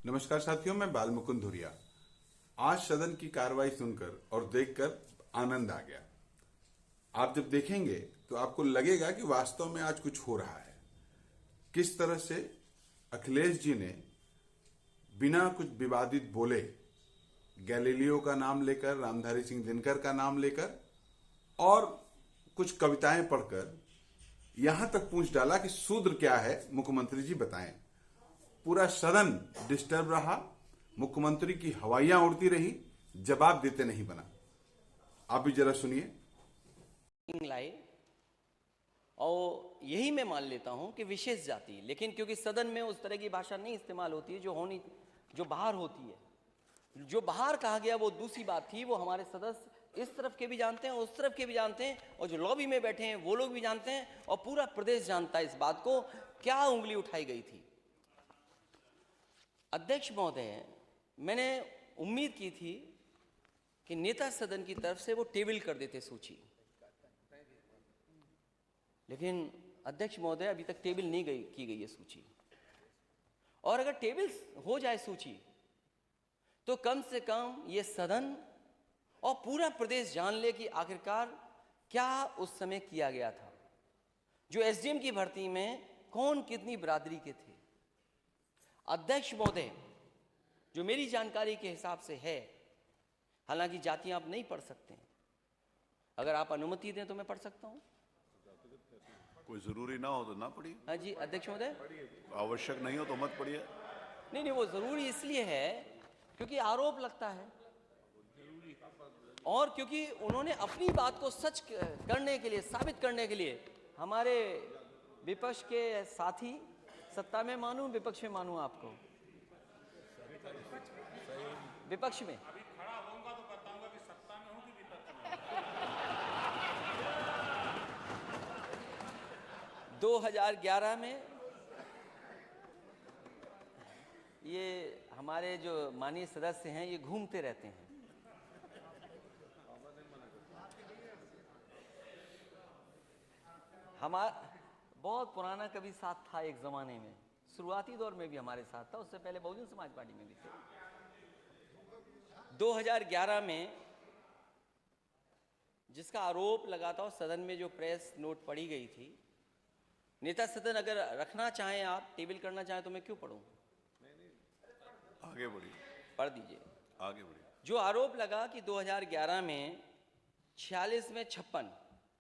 नमस्कार साथियों, मैं बाल मुकुंद धुरिया। आज सदन की कार्रवाई सुनकर और देखकर आनंद आ गया। आप जब देखेंगे तो आपको लगेगा कि वास्तव में आज कुछ हो रहा है। किस तरह से अखिलेश जी ने बिना कुछ विवादित बोले गैलीलियो का नाम लेकर, रामधारी सिंह दिनकर का नाम लेकर और कुछ कविताएं पढ़कर यहां तक पूछ डाला कि शूद्र क्या है, मुख्यमंत्री जी बताएं। पूरा सदन डिस्टर्ब रहा, मुख्यमंत्री की हवाइयां उड़ती रही, जवाब देते नहीं बना। आप भी जरा सुनिए। लाए और यही मैं मान लेता हूं कि विशेष जाति, लेकिन क्योंकि सदन में उस तरह की भाषा नहीं इस्तेमाल होती है जो बाहर होती है। जो बाहर कहा गया वो दूसरी बात थी, वो हमारे सदस्य इस तरफ के भी जानते हैं, उस तरफ के भी जानते हैं, और जो लॉबी में बैठे हैं वो लोग भी जानते हैं, और पूरा प्रदेश जानता है इस बात को क्या उंगली उठाई गई थी। अध्यक्ष महोदय, मैंने उम्मीद की थी कि नेता सदन की तरफ से वो टेबल कर देते सूची, लेकिन अध्यक्ष महोदय अभी तक टेबल नहीं की गई है सूची। और अगर टेबल हो जाए सूची तो कम से कम ये सदन और पूरा प्रदेश जान ले कि आखिरकार क्या उस समय किया गया था। जो एसडीएम की भर्ती में कौन कितनी बिरादरी के थे। अध्यक्ष महोदय, जो मेरी जानकारी के हिसाब से है, हालांकि जातियां आप नहीं पढ़ सकते हैं, अगर आप अनुमति दें तो मैं पढ़ सकता हूं। कोई जरूरी ना हो तो ना पढ़िए। हाँ जी अध्यक्ष महोदय, आवश्यक नहीं हो तो मत पढ़िए। नहीं, वो जरूरी इसलिए है क्योंकि आरोप लगता है, और क्योंकि उन्होंने अपनी बात को सच करने के लिए, साबित करने के लिए, हमारे विपक्ष के साथी, सत्ता में मानूं विपक्ष में मानूं आपको, विपक्ष में, अभी खड़ा होऊंगा तो बताऊंगा कि सत्ता में हूं कि विपक्ष में। 2011 में ये हमारे जो माननीय सदस्य हैं ये घूमते रहते हैं। हमारा बहुत पुराना कभी साथ था एक जमाने में, शुरुआती दौर में भी हमारे साथ था, उससे पहले बहुजन समाज पार्टी में भी थे। 2011 में जिसका आरोप लगा था, और सदन में जो प्रेस नोट पढ़ी गई थी, नेता सदन अगर रखना चाहें, आप टेबल करना चाहें तो मैं क्यों पढ़ूं? आगे बढ़िए, पढ़ दीजिए। आगे बढ़िए। जो आरोप लगा कि 2011 में 46 में 56,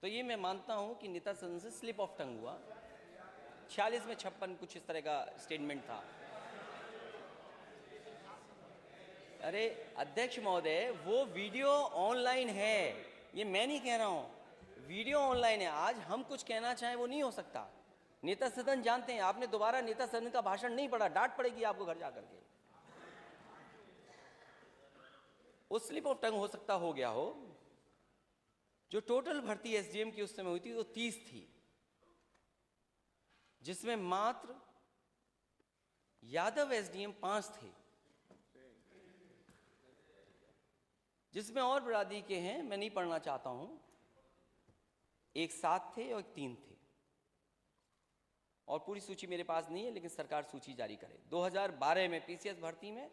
तो ये मैं मानता हूं कि नेता सदन से स्लिप ऑफ टंग हुआ। 46 में 56 कुछ इस तरह का स्टेटमेंट था। अरे अध्यक्ष महोदय, वो वीडियो ऑनलाइन है, ये मैं नहीं कह रहा हूं, वीडियो ऑनलाइन है। आज हम कुछ कहना चाहें वो नहीं हो सकता। नेता सदन जानते हैं। आपने दोबारा नेता सदन का भाषण नहीं पढ़ा, डांट पड़ेगी आपको घर जाकर के। वो स्लिप ऑफ टंग हो सकता हो गया हो। जो टोटल भर्ती एसडीएम की उस समय हुई थी वो 30 थी, जिसमें मात्र यादव एसडीएम 5 थे, जिसमें और बिरादरी के हैं, मैं नहीं पढ़ना चाहता हूं। एक 7 थे और एक 3 थे, और पूरी सूची मेरे पास नहीं है, लेकिन सरकार सूची जारी करे। 2012 में पीसीएस भर्ती में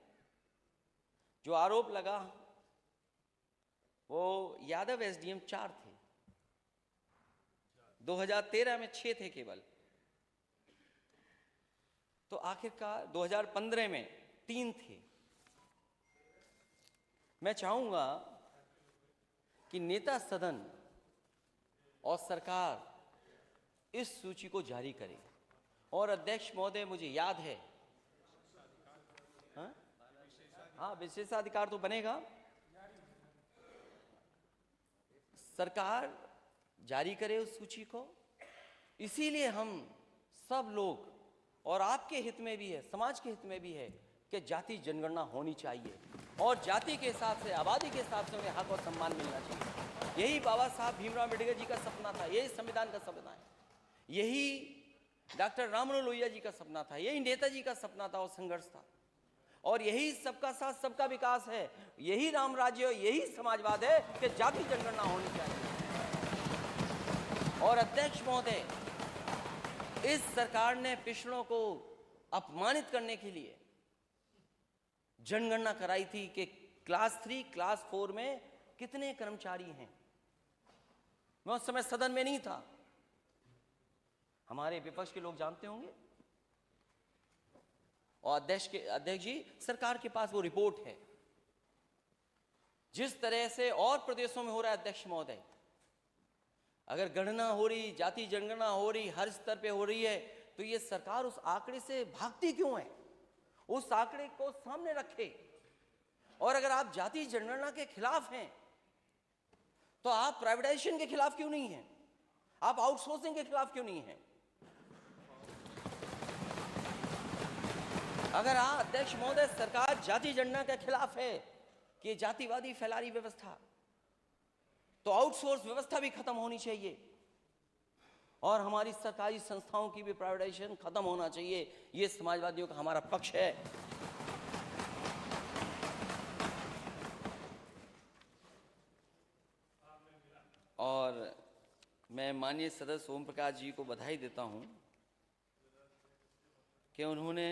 जो आरोप लगा वो यादव एसडीएम 4 थे, 2013 में 6 थे केवल, तो आखिरकार 2015 में 3 थे। मैं चाहूंगा कि नेता सदन और सरकार इस सूची को जारी करे। और अध्यक्ष महोदय, मुझे याद है, हाँ विशेषाधिकार तो बनेगा, सरकार जारी करे उस सूची को। इसीलिए हम सब लोग, और आपके हित में भी है, समाज के हित में भी है, कि जाति जनगणना होनी चाहिए, और जाति के हिसाब से, आबादी के हिसाब से उन्हें हक और सम्मान मिलना चाहिए। यही बाबा साहब भीमराव अम्बेडकर जी का सपना था, यही संविधान का सपना है, यही डॉक्टर राममनोहर लोहिया जी का सपना था, यही नेताजी का सपना था और संघर्ष था, और यही सबका साथ सबका विकास है, यही राम राज्य, यही समाजवाद है कि जाति जनगणना होनी चाहिए। और अध्यक्ष महोदय, इस सरकार ने पिछड़ों को अपमानित करने के लिए जनगणना कराई थी कि क्लास 3, क्लास 4 में कितने कर्मचारी हैं। मैं उस समय सदन में नहीं था, हमारे विपक्ष के लोग जानते होंगे। और अध्यक्ष जी, सरकार के पास वो रिपोर्ट है। जिस तरह से और प्रदेशों में हो रहा है अध्यक्ष महोदय, अगर गणना हो रही, जाति जनगणना हो रही, हर स्तर पे हो रही है, तो ये सरकार उस आंकड़े से भागती क्यों है? उस आंकड़े को सामने रखे। और अगर आप जाति जनगणना के खिलाफ हैं, तो आप प्राइवेटाइजेशन के खिलाफ क्यों नहीं हैं? आप आउटसोर्सिंग के खिलाफ क्यों नहीं हैं? अगर अध्यक्ष महोदय, सरकार जाति जनगणना के खिलाफ है कि जातिवादी फैला रही व्यवस्था, तो आउटसोर्स व्यवस्था भी खत्म होनी चाहिए और हमारी सरकारी संस्थाओं की भी प्राइवेटाइजेशन खत्म होना चाहिए। ये समाजवादियों का हमारा पक्ष है। और मैं माननीय सदस्य ओम प्रकाश जी को बधाई देता हूं कि उन्होंने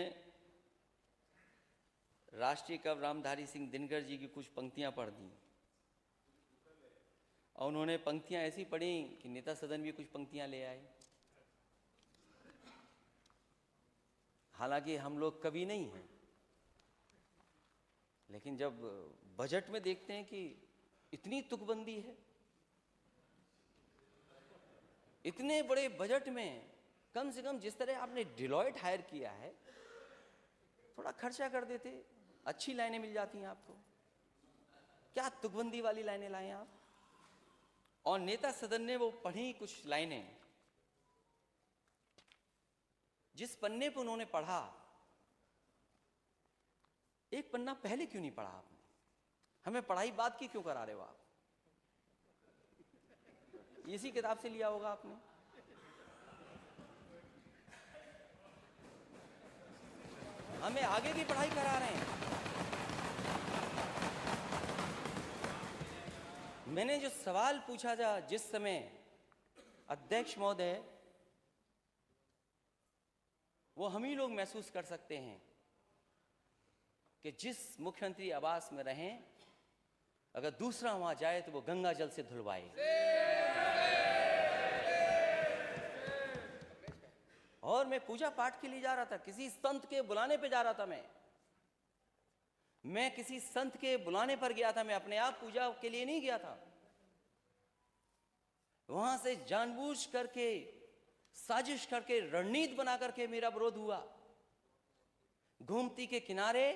राष्ट्रीय कवि रामधारी सिंह दिनकर जी की कुछ पंक्तियां पढ़ दी, और उन्होंने पंक्तियां ऐसी पढ़ी कि नेता सदन भी कुछ पंक्तियां ले आए। हालांकि हम लोग कवि नहीं हैं, लेकिन जब बजट में देखते हैं कि इतनी तुकबंदी है, इतने बड़े बजट में कम से कम जिस तरह आपने डिलॉयट हायर किया है, थोड़ा खर्चा कर देते, अच्छी लाइनें मिल जाती हैं आपको। क्या तुकबंदी वाली लाइनें लाए आप? और नेता सदन ने वो पढ़ी कुछ लाइनें, जिस पन्ने पर उन्होंने पढ़ा, एक पन्ना पहले क्यों नहीं पढ़ा आपने? हमें पढ़ाई बात की क्यों करा रहे हो आप? इसी किताब से लिया होगा आपने। हमें आगे की पढ़ाई करा रहे हैं। मैंने जो सवाल पूछा था जिस समय, अध्यक्ष महोदय, वो हम ही लोग महसूस कर सकते हैं कि जिस मुख्यमंत्री आवास में रहें, अगर दूसरा वहां जाए तो वो गंगा जल से धुलवाए। और मैं पूजा पाठ के लिए जा रहा था, किसी संत के बुलाने पे जा रहा था। मैं किसी संत के बुलाने पर गया था, मैं अपने आप पूजा के लिए नहीं गया था। वहां से जानबूझ करके, साजिश करके, रणनीति बना करके मेरा विरोध हुआ। गोमती के किनारे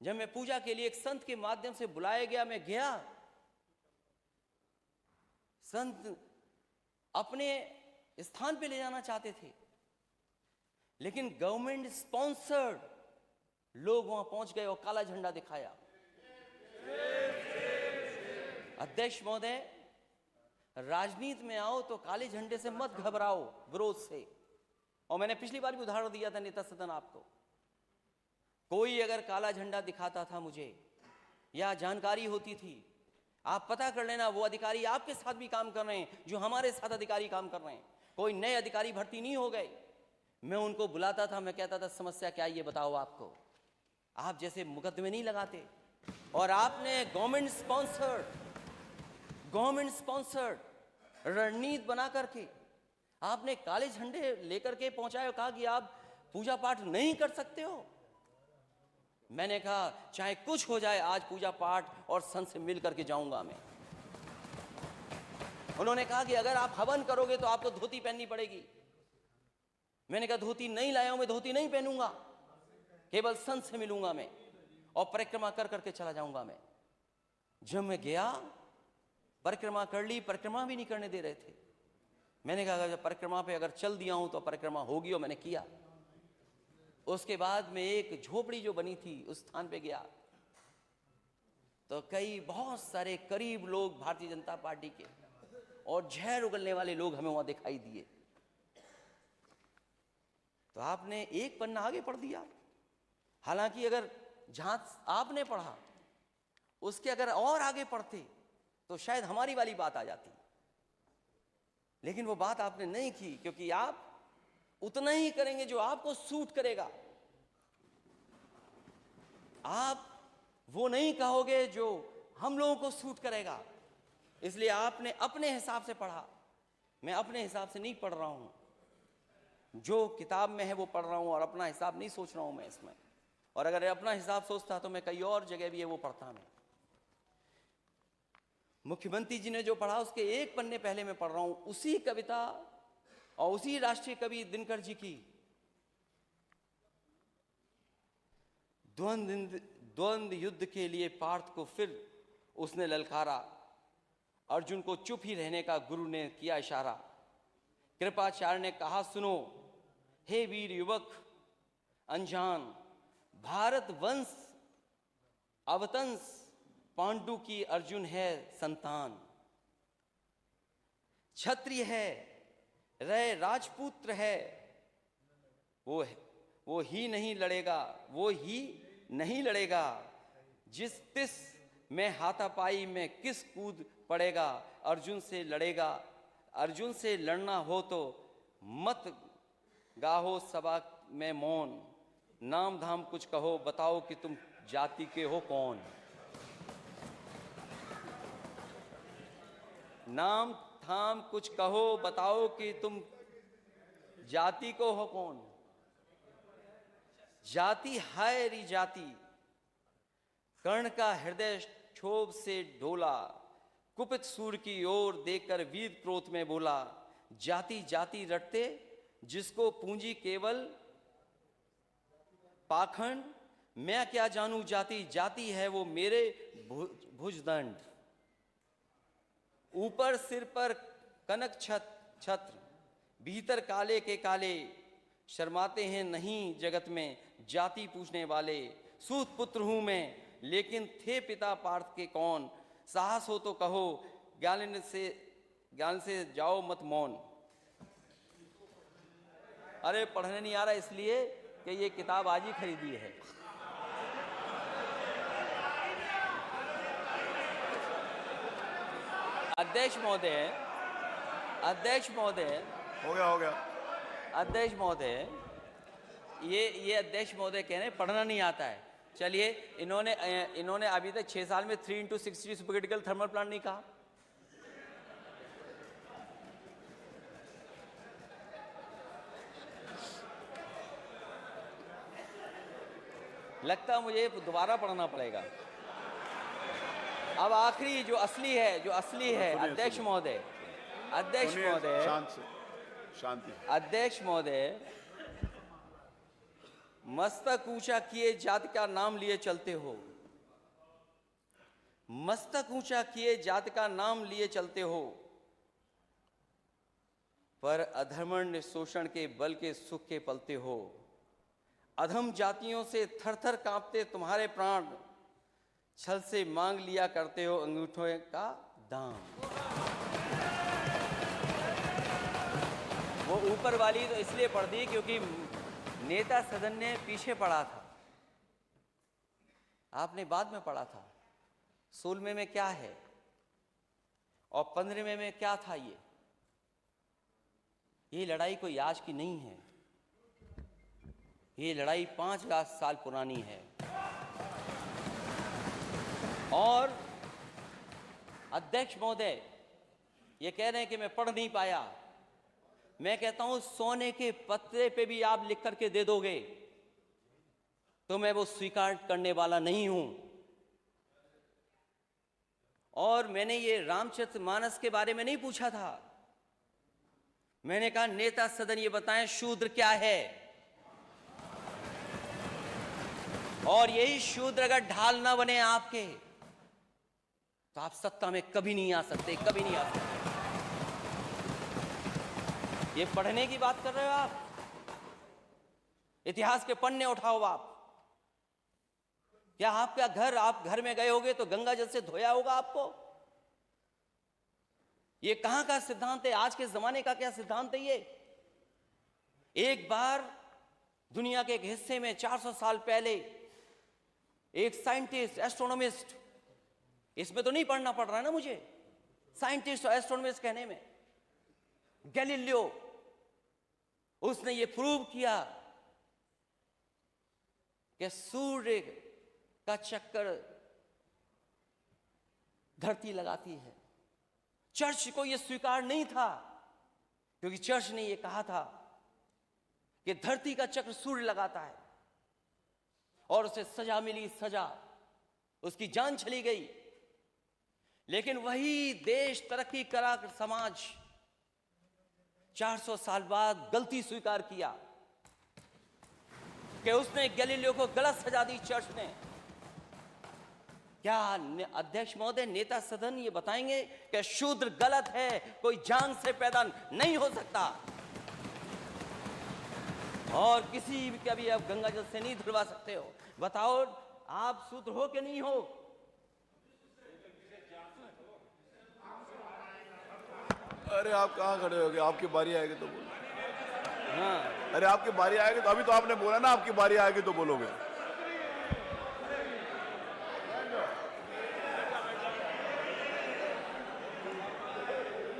जब मैं पूजा के लिए एक संत के माध्यम से बुलाया गया, मैं गया। संत अपने स्थान पे ले जाना चाहते थे, लेकिन गवर्नमेंट स्पॉन्सर्ड लोग वहां पहुंच गए और काला झंडा दिखाया। अध्यक्ष महोदय, राजनीति में आओ तो काले झंडे से मत घबराओ, विरोध से। और मैंने पिछली बार भी उदाहरण दिया था नेता सदन आपको। कोई अगर काला झंडा दिखाता था मुझे, या जानकारी होती थी, आप पता कर लेना वो अधिकारी आपके साथ भी काम कर रहे हैं जो हमारे साथ अधिकारी काम कर रहे हैं। कोई नए अधिकारी भर्ती नहीं हो गए। मैं उनको बुलाता था, मैं कहता था समस्या क्या है ये बताओ आपको। आप जैसे मुकदमे नहीं लगाते। और आपने गवर्नमेंट स्पॉन्सर्ड रणनीति बना करके आपने काले झंडे लेकर के पहुंचाए और कहा कि आप पूजा पाठ नहीं कर सकते हो। मैंने कहा चाहे कुछ हो जाए, आज पूजा पाठ और संत से मिल करके जाऊंगा मैं। उन्होंने कहा कि अगर आप हवन करोगे तो आपको धोती पहननी पड़ेगी। मैंने कहा धोती नहीं लाया हूं, मैं धोती नहीं पहनूंगा, केवल संत से मिलूंगा मैं और परिक्रमा कर करके चला जाऊंगा मैं। जब मैं गया, परिक्रमा कर ली, परिक्रमा भी नहीं करने दे रहे थे। मैंने कहा अगर परिक्रमा पे अगर चल दिया हूं तो परिक्रमा होगी, और मैंने किया। उसके बाद में एक झोपड़ी जो बनी थी उस स्थान पे गया, तो कई बहुत सारे करीब लोग भारतीय जनता पार्टी के और जहर उगलने वाले लोग हमें वहां दिखाई दिए। तो आपने एक पन्ना आगे पढ़ दिया। हालांकि अगर जहां आपने पढ़ा उसके अगर और आगे पढ़ते तो शायद हमारी वाली बात आ जाती, लेकिन वो बात आपने नहीं की, क्योंकि आप उतना ही करेंगे जो आपको सूट करेगा। आप वो नहीं कहोगे जो हम लोगों को सूट करेगा। इसलिए आपने अपने हिसाब से पढ़ा, मैं अपने हिसाब से नहीं पढ़ रहा हूं, जो किताब में है वो पढ़ रहा हूं और अपना हिसाब नहीं सोच रहा हूं मैं इसमें। और अगर अपना हिसाब सोचता तो मैं कई और जगह भी है वो पढ़ता। मैं मुख्यमंत्री जी ने जो पढ़ा उसके एक पन्ने पहले मैं पढ़ रहा हूं, उसी कविता और उसी राष्ट्रीय कवि दिनकर जी की द्वंद्व युद्ध के लिए पार्थ को फिर उसने ललकारा। अर्जुन को चुप ही रहने का गुरु ने किया इशारा। कृपाचार्य ने कहा सुनो हे वीर युवक अनजान, भारत वंश अवतंस पांडु की अर्जुन है संतान। क्षत्रिय है रे राजपुत्र है, वो ही नहीं लड़ेगा, वो ही नहीं लड़ेगा। जिस तिस में हाथापाई में किस कूद पड़ेगा, अर्जुन से लड़ेगा। अर्जुन से लड़ना हो तो मत गाहो सभा में मौन, नाम धाम कुछ कहो बताओ कि तुम जाति के हो कौन। नाम धाम कुछ कहो बताओ कि तुम जाति को हो कौन। जाति है री जाति, कर्ण का हृदय क्षोभ से ढोला। कुपित सूर की ओर देखकर वीर क्रोध में बोला, जाति जाति रटते जिसको पूंजी केवल पाखंड। मैं क्या जानू जाति, जाति है वो मेरे भुजदंड। ऊपर सिर पर कनक छत्र, भीतर काले के काले। शर्माते हैं नहीं जगत में जाति पूछने वाले। सूत पुत्र हूं मैं लेकिन थे पिता पार्थ के कौन। साहस हो तो कहो ज्ञान से जाओ मत मौन। अरे पढ़ने नहीं आ रहा इसलिए कि ये किताब आज ही खरीदी है। अध्यक्ष महोदय, अध्यक्ष महोदय, हो गया अध्यक्ष महोदय, ये अध्यक्ष महोदय कह रहे हैं पढ़ना नहीं आता है। चलिए इन्होंने अभी तक 6 साल में 3x60 सुपरक्रिटिकल थर्मल प्लांट नहीं कहा। लगता मुझे दोबारा पढ़ना पड़ेगा। अब आखिरी जो असली है अध्यक्ष महोदय, अध्यक्ष महोदय, शांति। अध्यक्ष महोदय, मस्तक ऊंचा किए जाति का नाम लिए चलते हो। मस्तक ऊंचा किए जाति का नाम लिए चलते हो, पर अधर्मण्य शोषण के बल के सुख के पलते हो। अधम जातियों से थर थर कांपते तुम्हारे प्राण, छल से मांग लिया करते हो अंगूठों का दाम। वो ऊपर वाली तो इसलिए पढ़ दी क्योंकि नेता सदन ने पीछे पढ़ा था, आपने बाद में पढ़ा था। 16वें में क्या है और 15वें में क्या था। ये लड़ाई कोई आज की नहीं है, ये लड़ाई 5,000 साल पुरानी है। और अध्यक्ष महोदय ये कह रहे हैं कि मैं पढ़ नहीं पाया। मैं कहता हूं सोने के पत्रे पे भी आप लिख करके दे दोगे तो मैं वो स्वीकार करने वाला नहीं हूं। और मैंने ये रामचरितमानस के बारे में नहीं पूछा था, मैंने कहा नेता सदन ये बताएं शूद्र क्या है। और यही शूद्र अगर ढाल ना बने आपके तो आप सत्ता में कभी नहीं आ सकते, कभी नहीं आ सकते। ये पढ़ने की बात कर रहे हो आप, इतिहास के पन्ने उठाओ आप। क्या आपका घर, आप घर में गए होगे तो गंगा जल से धोया होगा आपको। ये कहां का सिद्धांत है, आज के जमाने का क्या सिद्धांत है ये। एक बार दुनिया के एक हिस्से में 400 साल पहले एक साइंटिस्ट, एस्ट्रोनॉमिस्ट, इसमें तो नहीं पढ़ना पड़ रहा है ना मुझे, साइंटिस्ट और एस्ट्रोनॉमिस्ट कहने में, गैलीलियो, उसने ये प्रूव किया कि सूर्य का चक्कर धरती लगाती है। चर्च को यह स्वीकार नहीं था, क्योंकि चर्च ने यह कहा था कि धरती का चक्र सूर्य लगाता है, और उसे सजा मिली, सजा, उसकी जान चली गई। लेकिन वही देश, तरक्की करा समाज 400 साल बाद गलती स्वीकार किया कि उसने गैलीलियो को गलत सजा दी चर्च ने। क्या अध्यक्ष महोदय, नेता सदन ये बताएंगे कि शूद्र गलत है, कोई जान से पैदा नहीं हो सकता, और किसी का भी आप गंगा जल से नहीं धुलवा सकते हो? बताओ, आप शूद्र हो कि नहीं हो? अरे आप कहाँ खड़े होगे? आपकी बारी आएगी तो बोलो। हाँ, अरे आपकी बारी आएगी तो, अभी तो आपने बोला ना आपकी बारी आएगी तो बोलोगे।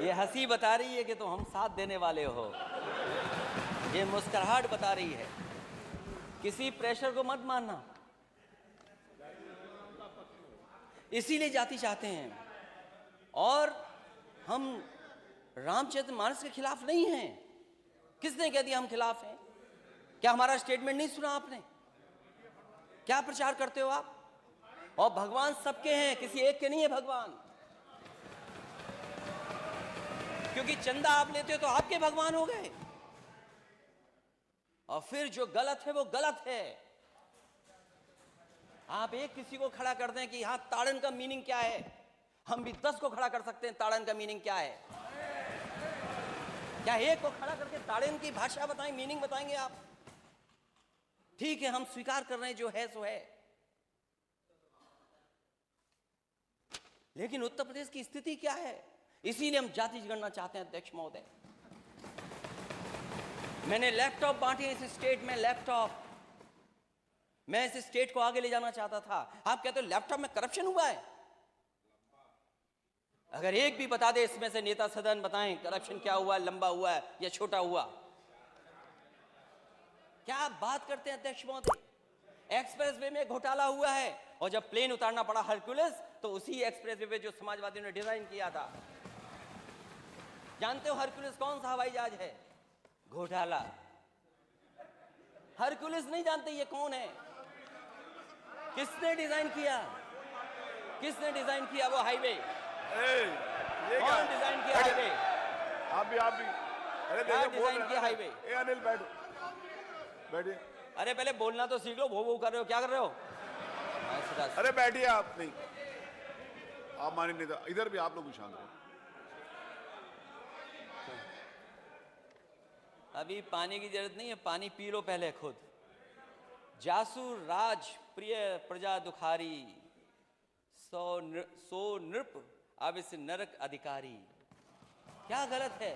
ये हंसी बता रही है कि तुम हम साथ देने वाले हो, ये मुस्कुराहट बता रही है। किसी प्रेशर को मत मानना। इसीलिए जाति चाहते हैं, और हम रामचरितमानस के खिलाफ नहीं हैं। किसने कह दिया हम खिलाफ हैं? क्या हमारा स्टेटमेंट नहीं सुना आपने? क्या प्रचार करते हो आप? और भगवान सबके हैं, किसी एक के नहीं है भगवान। क्योंकि चंदा आप लेते हो तो आपके भगवान हो गए, और फिर जो गलत है वो गलत है। आप एक किसी को खड़ा कर दें कि हाँ, ताड़न का मीनिंग क्या है, हम भी 10 को खड़ा कर सकते हैं ताड़न का मीनिंग क्या है। क्या एक को खड़ा करके ताड़न की भाषा बताएं, मीनिंग बताएंगे आप? ठीक है, हम स्वीकार कर रहे हैं, जो है सो है। लेकिन उत्तर प्रदेश की स्थिति क्या है? इसीलिए हम जाति जनगणना चाहते हैं अध्यक्ष महोदय। मैंने लैपटॉप बांटे इस स्टेट में, लैपटॉप। मैं इस स्टेट को आगे ले जाना चाहता था। आप कहते हो लैपटॉप में करप्शन हुआ है? अगर एक भी बता दे इसमें से नेता सदन, बताएं करप्शन क्या हुआ है, लंबा हुआ है या छोटा हुआ? क्या आप बात करते हैं अध्यक्ष महोदय? एक्सप्रेस वे में घोटाला हुआ है, और जब प्लेन उतारना पड़ा हरक्यूलिस, तो उसी एक्सप्रेस वे जो समाजवादियों ने डिजाइन किया था। जानते हो हरक्यूलिस कौन सा हवाई जहाज है? घोटाला। हरक्यूलिस नहीं जानते ये कौन है? किसने डिजाइन किया? किसने डिजाइन किया वो हाईवे? कौन डिजाइन किया हाईवे? आप भी अरे क्या डिजाइन किया हाईवे? अनिल बैठो, बैठिए। अरे पहले बोलना तो सीख लो, वो कर रहे हो, क्या कर रहे हो? अरे बैठिए आप। नहीं, आप मानिए नहीं था, इधर भी आप लोग भी शांत रहो। अभी पानी की जरूरत नहीं है, पानी पी लो पहले खुद। जासु राज प्रिय प्रजा दुखारी, सो नृप अब इस नरक अधिकारी। क्या गलत है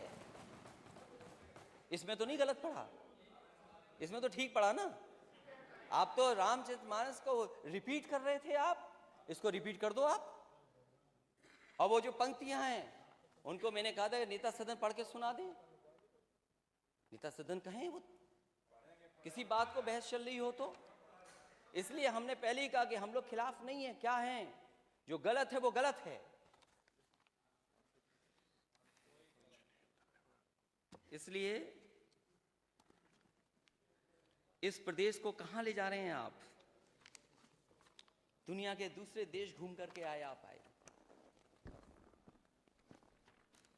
इसमें? तो नहीं गलत पढ़ा, इसमें तो ठीक पढ़ा ना। आप तो रामचरितमानस को रिपीट कर रहे थे, आप इसको रिपीट कर दो आप। और वो जो पंक्तियां हैं उनको मैंने कहा था नेता सदन पढ़ के सुना दें। नेता सदन कहें वो किसी बात को बहस चल रही हो तो। इसलिए हमने पहले ही कहा कि हम लोग खिलाफ नहीं है। क्या है? जो गलत है वो गलत है। इसलिए इस प्रदेश को कहां ले जा रहे हैं आप? दुनिया के दूसरे देश घूम करके आए आप, आए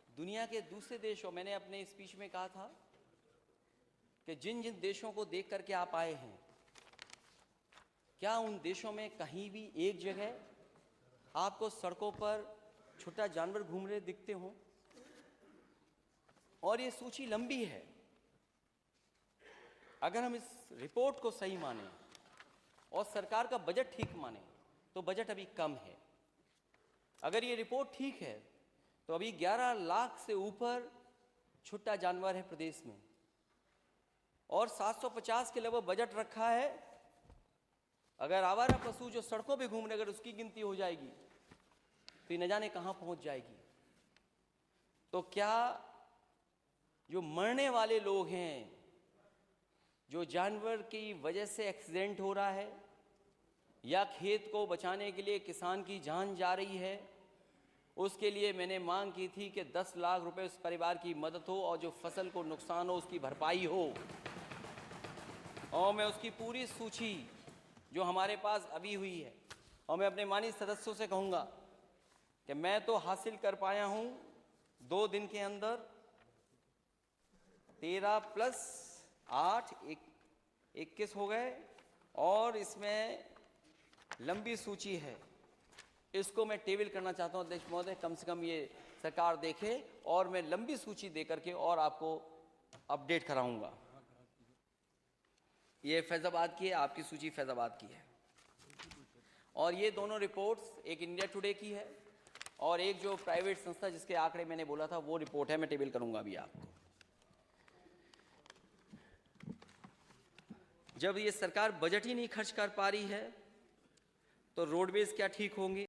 दुनिया के दूसरे देशों। मैंने अपने स्पीच में कहा था कि जिन जिन देशों को देख करके आप आए हैं, क्या उन देशों में कहीं भी एक जगह आपको सड़कों पर छोटा जानवर घूम रहे दिखते हों? और ये सूची लंबी है। अगर हम इस रिपोर्ट को सही माने और सरकार का बजट ठीक माने तो बजट अभी कम है। अगर ये रिपोर्ट ठीक है तो अभी 11 लाख से ऊपर छुट्टा जानवर है प्रदेश में, और 750 के लिए बजट रखा है। अगर आवारा पशु जो सड़कों पे घूम रहे, अगर उसकी गिनती हो जाएगी तो ये न जाने कहां पहुंच जाएगी। तो क्या जो मरने वाले लोग हैं, जो जानवर की वजह से एक्सीडेंट हो रहा है या खेत को बचाने के लिए किसान की जान जा रही है, उसके लिए मैंने मांग की थी कि 10 लाख रुपए उस परिवार की मदद हो और जो फसल को नुकसान हो उसकी भरपाई हो। और मैं उसकी पूरी सूची जो हमारे पास अभी हुई है, और मैं अपने माननीय सदस्यों से कहूँगा कि मैं तो हासिल कर पाया हूँ 2 दिन के अंदर 13 + 8 21 हो गए, और इसमें लंबी सूची है। इसको मैं टेबल करना चाहता हूं अध्यक्ष महोदय, कम से कम ये सरकार देखे और मैं लंबी सूची दे करके और आपको अपडेट कराऊंगा। ये फैजाबाद की है, आपकी सूची फैजाबाद की है, और ये दोनों रिपोर्ट्स एक इंडिया टुडे की है और एक जो प्राइवेट संस्था जिसके आंकड़े मैंने बोला था वो रिपोर्ट है, मैं टेबल करूंगा अभी आपको। जब ये सरकार बजट ही नहीं खर्च कर पा रही है तो रोडवेज क्या ठीक होंगे?